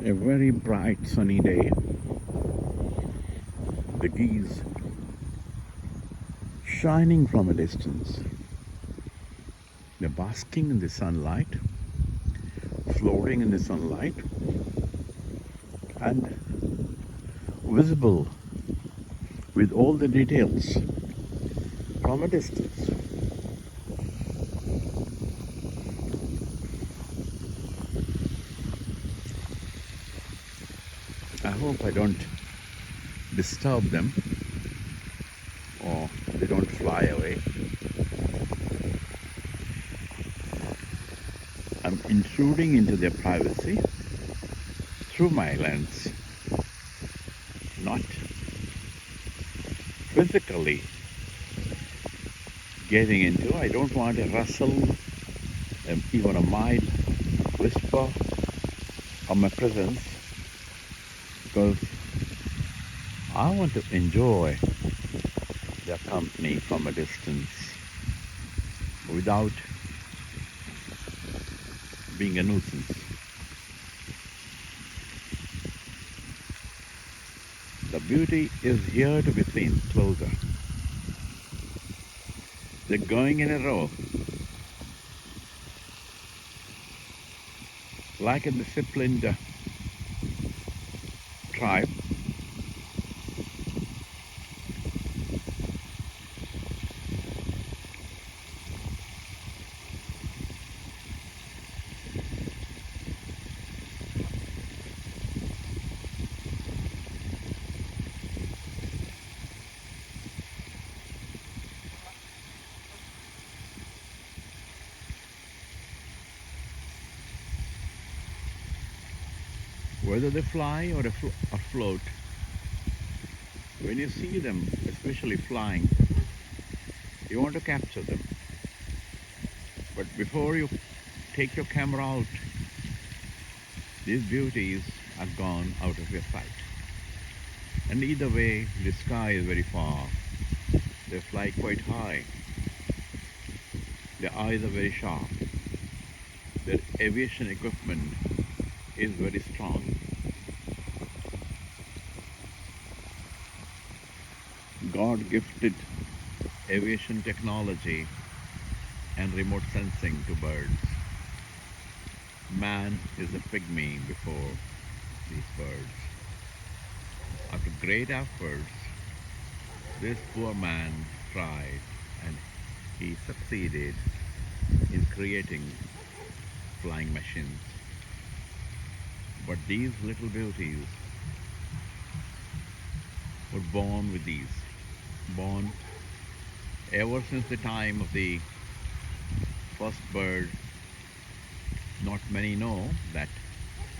A very bright sunny day. The geese shining from a distance. They're basking in the sunlight, floating in the sunlight, and visible with all the details from a distance. I hope I don't disturb them or they don't fly away. I'm intruding into their privacy through my lens, not physically getting into. I don't want a rustle, even a mild whisper of my presence, because I want to enjoy their company from a distance without being a nuisance. The beauty is here to be seen closer. They're going in a row, like a disciplined tribe. Whether they fly or float, when you see them, especially flying, you want to capture them. But before you take your camera out, these beauties are gone out of your sight. And either way, the sky is very far. They fly quite high. Their eyes are very sharp. Their aviation equipment is very strong. God gifted aviation technology and remote sensing to birds. Man is a pygmy before these birds. After great efforts, this poor man tried and he succeeded in creating flying machines. But these little beauties were born with these. Born ever since the time of the first bird. Not many know that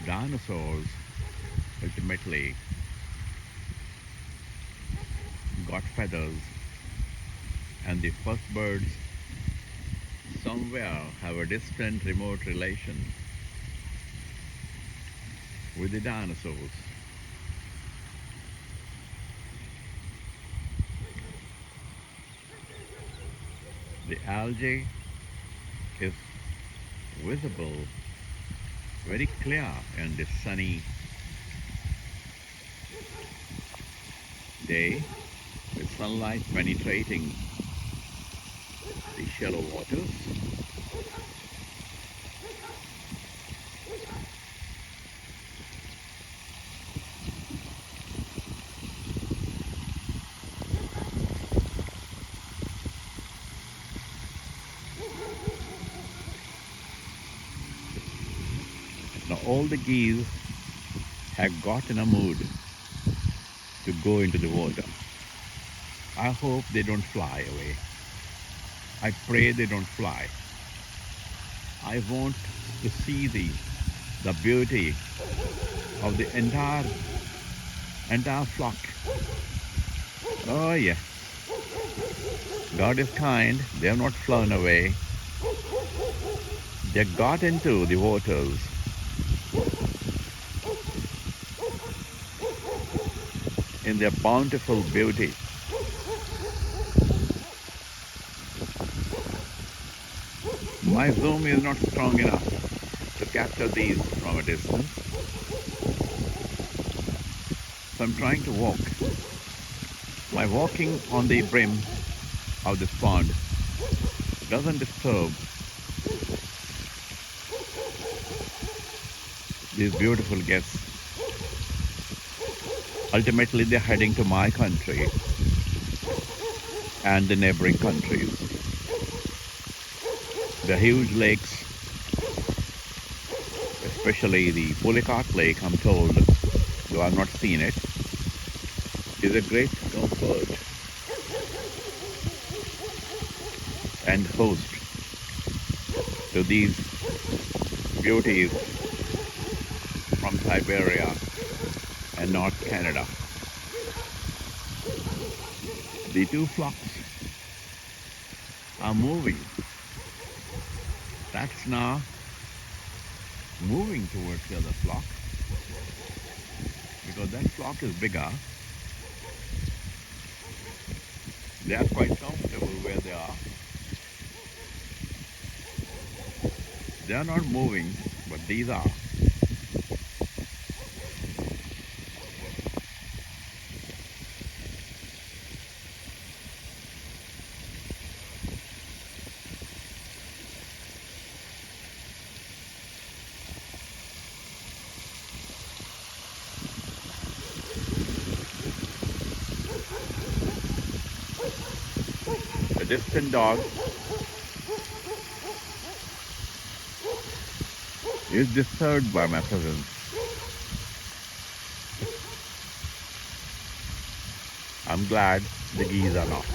dinosaurs ultimately got feathers, and the first birds somewhere have a distant remote relation with the dinosaurs. The algae is visible very clear in this sunny day, with sunlight penetrating the shallow waters. Now all the geese have got in a mood to go into the water. I hope they don't fly away. I pray they don't fly. I want to see the beauty of the entire flock. Oh yes, God is kind. They have not flown away. They got into the waters. In their bountiful beauty. My zoom is not strong enough to capture these from a distance. So I'm trying to walk. My walking on the brim of this pond doesn't disturb these beautiful guests. Ultimately, they're heading to my country and the neighboring countries. The huge lakes, especially the Poetic lake, I'm told, though I've not seen it, is a great comfort and host to these beauties from Siberia and North Canada. The two flocks are moving. That's now moving towards the other flock because that flock is bigger. They are quite comfortable where they are. They are not moving, but these are. The distant dog is disturbed by my presence. I'm glad the geese are not.